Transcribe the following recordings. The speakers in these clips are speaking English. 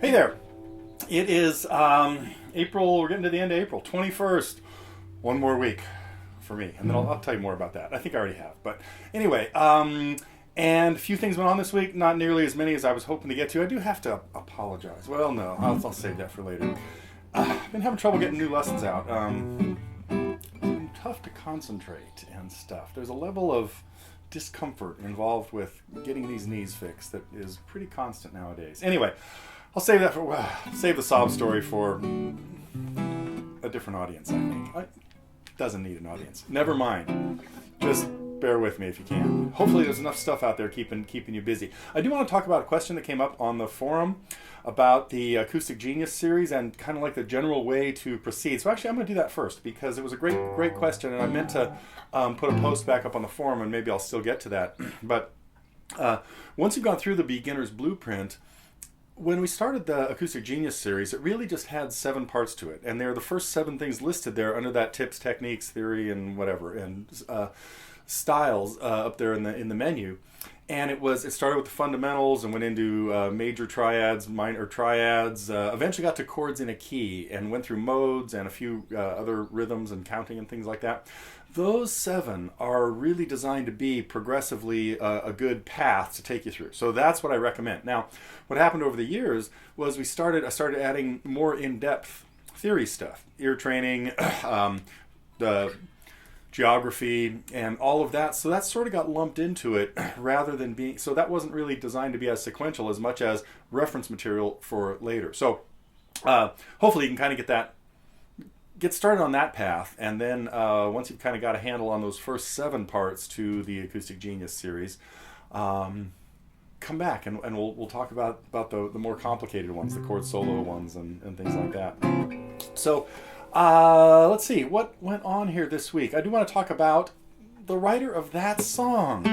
Hey there. It is April, we're getting to the end of April, 21st. One more week for me, and then I'll tell you more about that. I think I already have. But anyway, and a few things went on this week, not nearly as many as I was hoping to get to. I do have to apologize. Well, no, I'll save that for later. I've been having trouble getting new lessons out. It's been tough to concentrate and stuff. There's a level of discomfort involved with getting these knees fixed that is pretty constant nowadays. Anyway, I'll save that for save the sob story for a different audience. I think it doesn't need an audience. Never mind. Just bear with me if you can. Hopefully, there's enough stuff out there keeping you busy. I do want to talk about a question that came up on the forum about the Acoustic Genius series and kind of like the general way to proceed. So actually, I'm going to do that first because it was a great question, and I meant to put a post back up on the forum, and maybe I'll still get to that. But once you've gone through the beginner's blueprint, when we started the Acoustic Genius series, it really just had 7 parts to it, and they're the first 7 things listed there under that tips, techniques, theory, and whatever, and styles up there in the menu. And it started with the fundamentals and went into major triads, minor triads, eventually got to chords in a key and went through modes and a few other rhythms and counting and things like that. Those 7 are really designed to be progressively a good path to take you through. So that's what I recommend. Now, what happened over the years was I started adding more in-depth theory stuff, ear training, the geography, and all of that. So that sort of got lumped into it rather than being, so that wasn't really designed to be as sequential as much as reference material for later. So hopefully you can kind of get started on that path, and then once you've kind of got a handle on those first 7 parts to the Acoustic Genius series, come back and we'll talk about the more complicated ones, the chord solo ones and things like that. So let's see what went on here this week. I do want to talk about the writer of that song.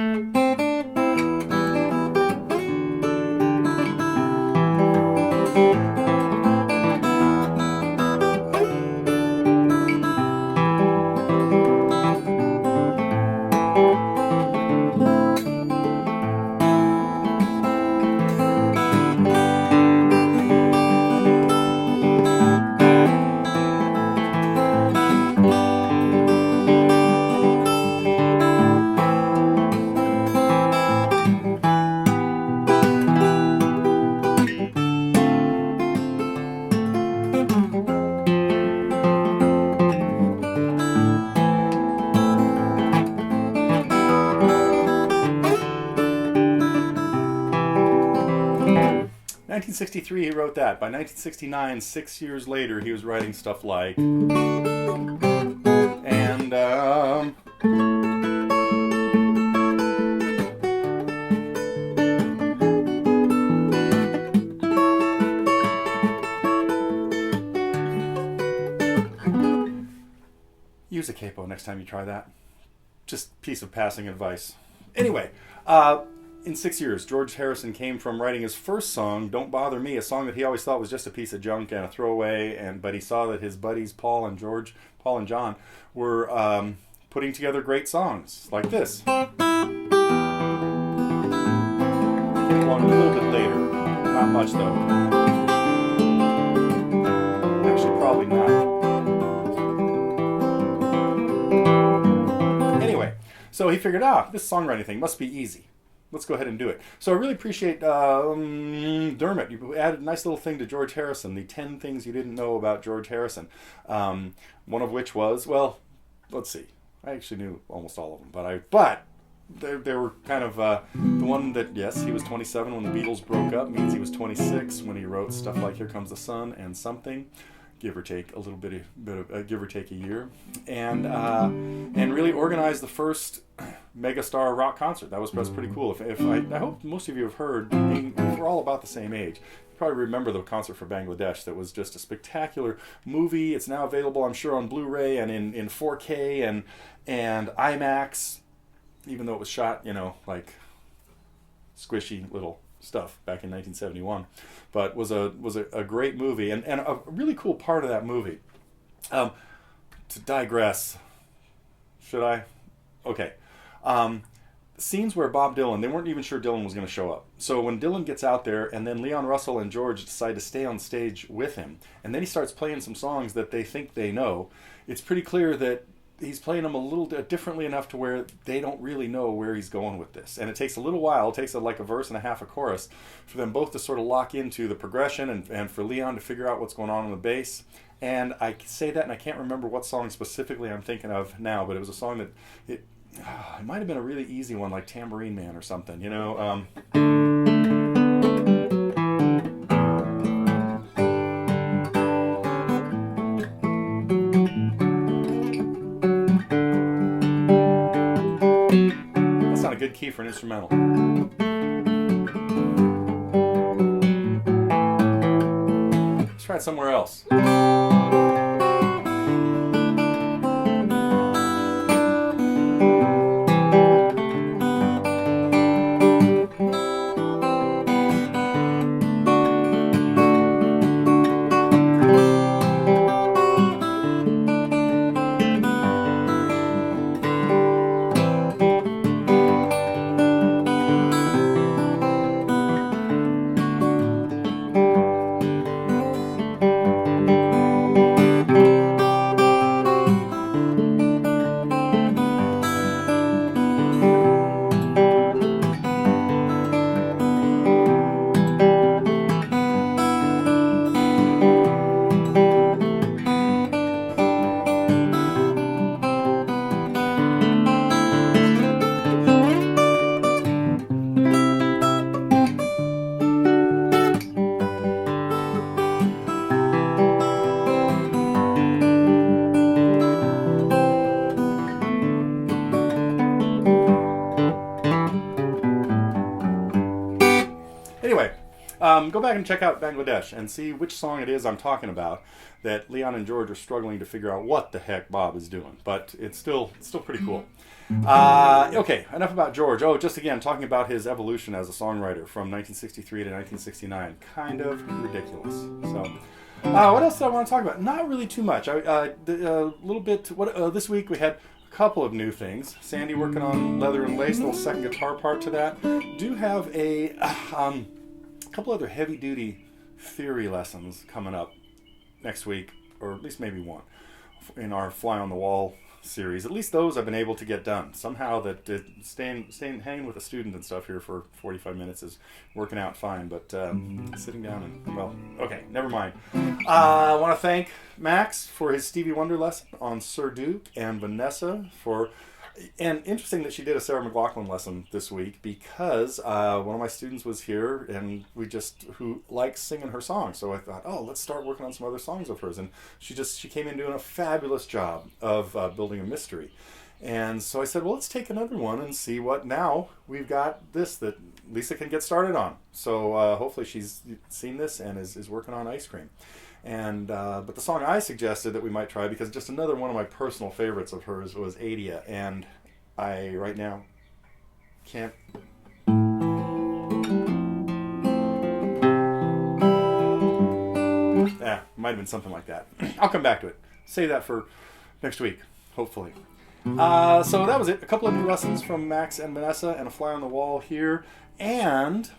In 1963 he wrote that. By 1969, 6 years later, he was writing stuff like use a capo next time you try that. Just piece of passing advice. Anyway, in 6 years, George Harrison came from writing his first song, Don't Bother Me, a song that he always thought was just a piece of junk and a throwaway, but he saw that his buddies Paul and John were putting together great songs like this. One a little bit later. Not much, though. Actually, probably not. Anyway, so he figured out this songwriting thing must be easy. Let's go ahead and do it. So I really appreciate Dermot. You added a nice little thing to George Harrison, the 10 things you didn't know about George Harrison. One of which was, well, let's see. I actually knew almost all of them, but they were kind of the one that, yes, he was 27 when the Beatles broke up, means he was 26 when he wrote stuff like Here Comes the Sun and Something, give or take a little bit of give or take a year, and really organized the first megastar rock concert. That was pretty cool. I hope most of you have heard, we're all about the same age. You probably remember the concert for Bangladesh. That was just a spectacular movie. It's now available, I'm sure, on Blu-ray and in 4K and IMAX, even though it was shot, like squishy little stuff back in 1971, but was a great movie and a really cool part of that movie. To digress, should I? Okay. scenes where Bob Dylan, they weren't even sure Dylan was going to show up. So when Dylan gets out there, and then Leon Russell and George decide to stay on stage with him, and then he starts playing some songs that they think they know, it's pretty clear that he's playing them a little differently enough to where they don't really know where he's going with this. And it takes a little while, it takes like a verse and a half a chorus, for them both to sort of lock into the progression, and for Leon to figure out what's going on the bass. And I say that, and I can't remember what song specifically I'm thinking of now, but it was a song that, it might have been a really easy one, like Tambourine Man or something, you know. That's not a good key for an instrumental. Let's try it somewhere else. Anyway, go back and check out Bangladesh and see which song it is I'm talking about that Leon and George are struggling to figure out what the heck Bob is doing. But it's still pretty cool. Okay, enough about George. Oh, just again, talking about his evolution as a songwriter from 1963 to 1969. Kind of ridiculous. So, what else do I want to talk about? Not really too much. A little bit. This week we had couple of new things. Sandy working on Leather and Lace, little second guitar part to that. Do have a couple other heavy-duty theory lessons coming up next week, or at least maybe one, in our Fly on the Wall series. At least those I've been able to get done. Somehow that hanging with a student and stuff here for 45 minutes is working out fine, but sitting down and, well, okay, never mind. I want to thank Max for his Stevie Wonder lesson on Sir Duke, and Vanessa for, and interesting that she did a Sarah McLachlan lesson this week, because one of my students was here and who likes singing her songs, so I thought, oh, let's start working on some other songs of hers, and she came in doing a fabulous job of building a mystery. And so I said, well, let's take another one and see what now we've got this that Lisa can get started on. So hopefully she's seen this and is working on Ice Cream. And but the song I suggested that we might try, because just another one of my personal favorites of hers was Adia, and I right now can't. Might have been something like that. I'll come back to it. Save that for next week, hopefully. So that was it. A couple of new lessons from Max and Vanessa, and a Fly on the Wall here, and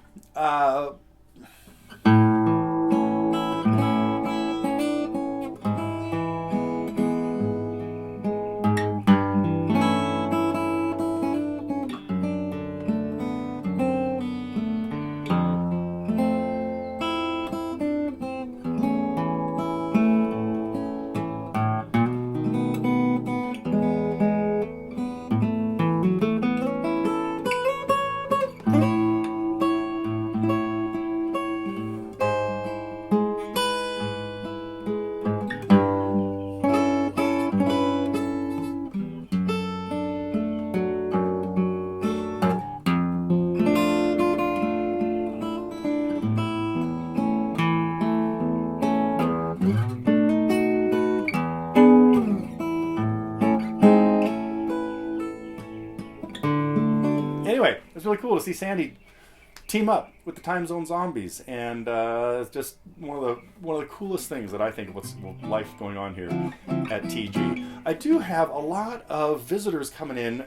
anyway, it's really cool to see Sandy team up with the Time Zone Zombies, and it's just one of the coolest things that I think of what's life going on here at TG. I do have a lot of visitors coming in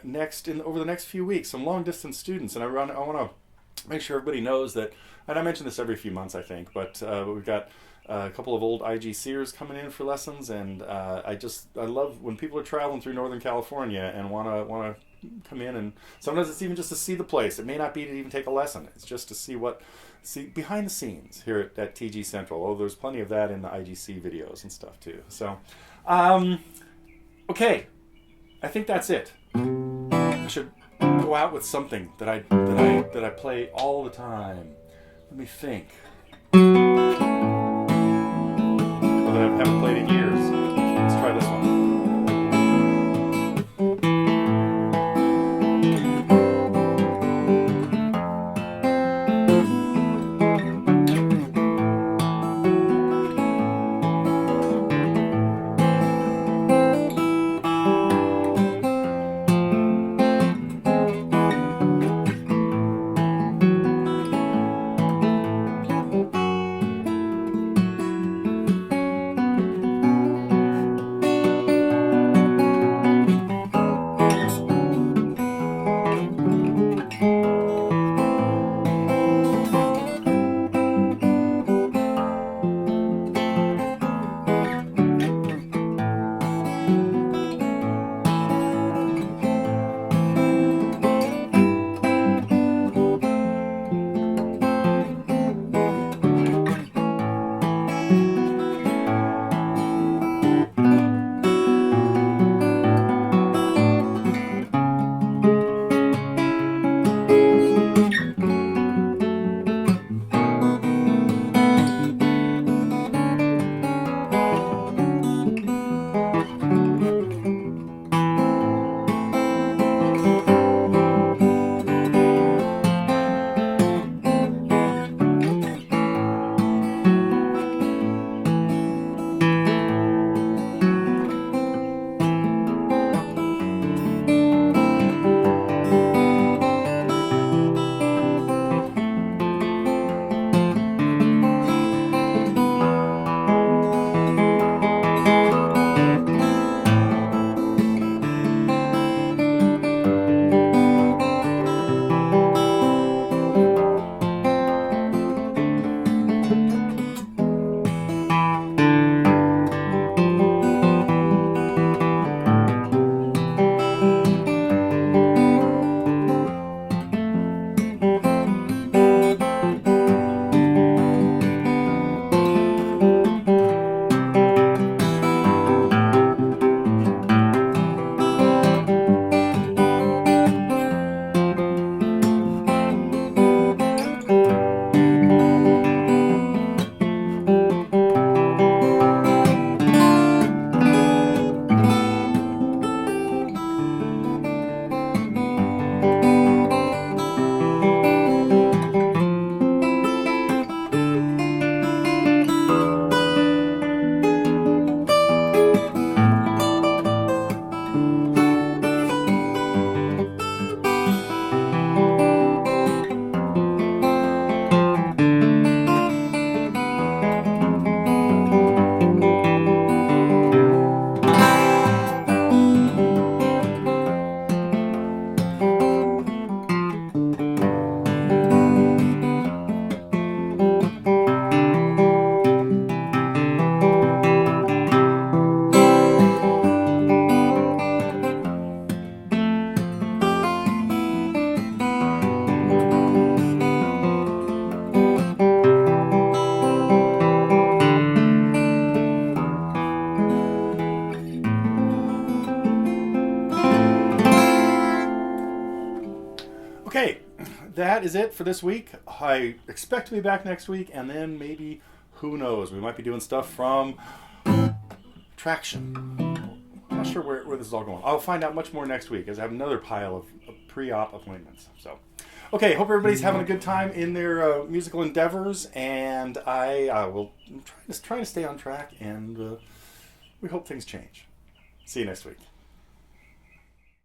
over the next few weeks, some long distance students, and I want to make sure everybody knows that. And I mention this every few months, I think, but we've got a couple of old IGCers coming in for lessons, and I love when people are traveling through Northern California and want to come in, and sometimes it's even just to see the place. It may not be to even take a lesson. It's just to see behind the scenes here at TG Central. Oh, there's plenty of that in the IGC videos and stuff too. So, okay, I think that's it. I should go out with something that I play all the time. Let me think. That I haven't played in years. Let's try this one. Okay, that is it for this week. I expect to be back next week, and then maybe, who knows, we might be doing stuff from Traction. I'm not sure where this is all going. I'll find out much more next week, as I have another pile of pre-op appointments. So, okay, hope everybody's having a good time in their musical endeavors, and I will try to stay on track, and we hope things change. See you next week.